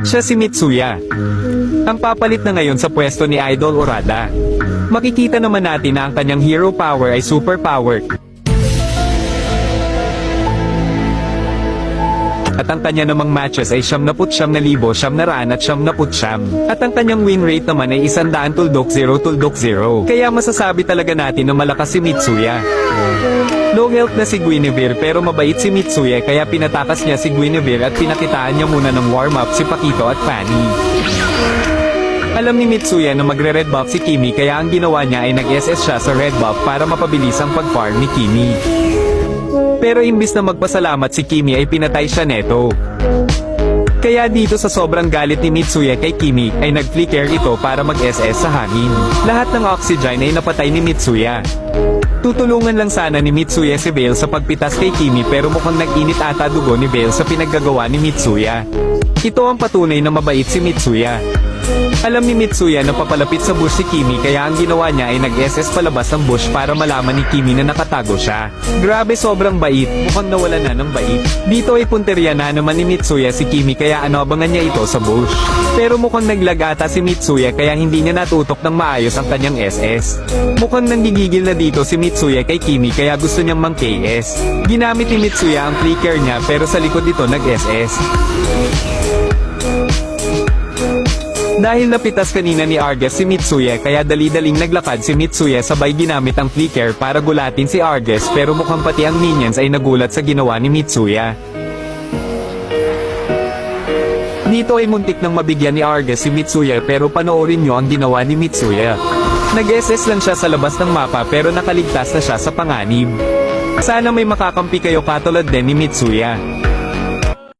Siya si Mitsuya. Ang papalit na ngayon sa pwesto ni Idol Urada. Makikita naman natin na ang kanyang hero power ay super power. At ang kanya namang matches ay 79,900 at 79. At ang kanyang win rate naman ay 100-0-0. Kaya masasabi talaga natin na malakas si Mitsuya. Low health na si Guinevere pero mabait si Mitsuya kaya pinatakas niya si Guinevere at pinakitaan niya muna ng warm-up si Pakito at Fanny. Alam ni Mitsuya na magre-red buff si Kimi kaya ang ginawa niya ay nag-SS siya sa red buff para mapabilis ang pag-farm ni Kimi. Pero imbis na magpasalamat si Kimi ay pinatay siya neto. Kaya dito sa sobrang galit ni Mitsuya kay Kimi ay nag-flicker ito para mag-SS sa hangin. Lahat ng oxygen ay napatay ni Mitsuya. Tutulungan lang sana ni Mitsuya si Veil sa pagpitas kay Kimi pero mukhang nag-init ata dugo ni Veil sa pinaggagawa ni Mitsuya. Ito ang patunay na mabait si Mitsuya. Alam ni Mitsuya na papalapit sa bush si Kimi kaya ang ginawa niya ay nag-SS palabas ng bush para malaman ni Kimi na nakatago siya. Grabe sobrang bait, mukhang nawala na ng bait. Dito ay punteriya na naman ni Mitsuya si Kimi kaya abangan niya ito sa bush. Pero mukhang naglag ata si Mitsuya kaya hindi niya natutok ng maayos ang kanyang SS. Mukhang nanggigigil na dito si Mitsuya kay Kimi kaya gusto niyang mang-KS. Ginamit ni Mitsuya ang flicker niya pero sa likod ito nag-SS. Dahil napitas kanina ni Arges si Mitsuya kaya dali-daling naglakad si Mitsuya sabay ginamit ang flicker para gulatin si Arges pero mukhang pati ang minions ay nagulat sa ginawa ni Mitsuya. Dito ay muntik nang mabigyan ni Arges si Mitsuya pero panoorin nyo ang ginawa ni Mitsuya. Nag-SS lang siya sa labas ng mapa pero nakaligtas na siya sa panganib. Sana may makakampi kayo katulad din ni Mitsuya.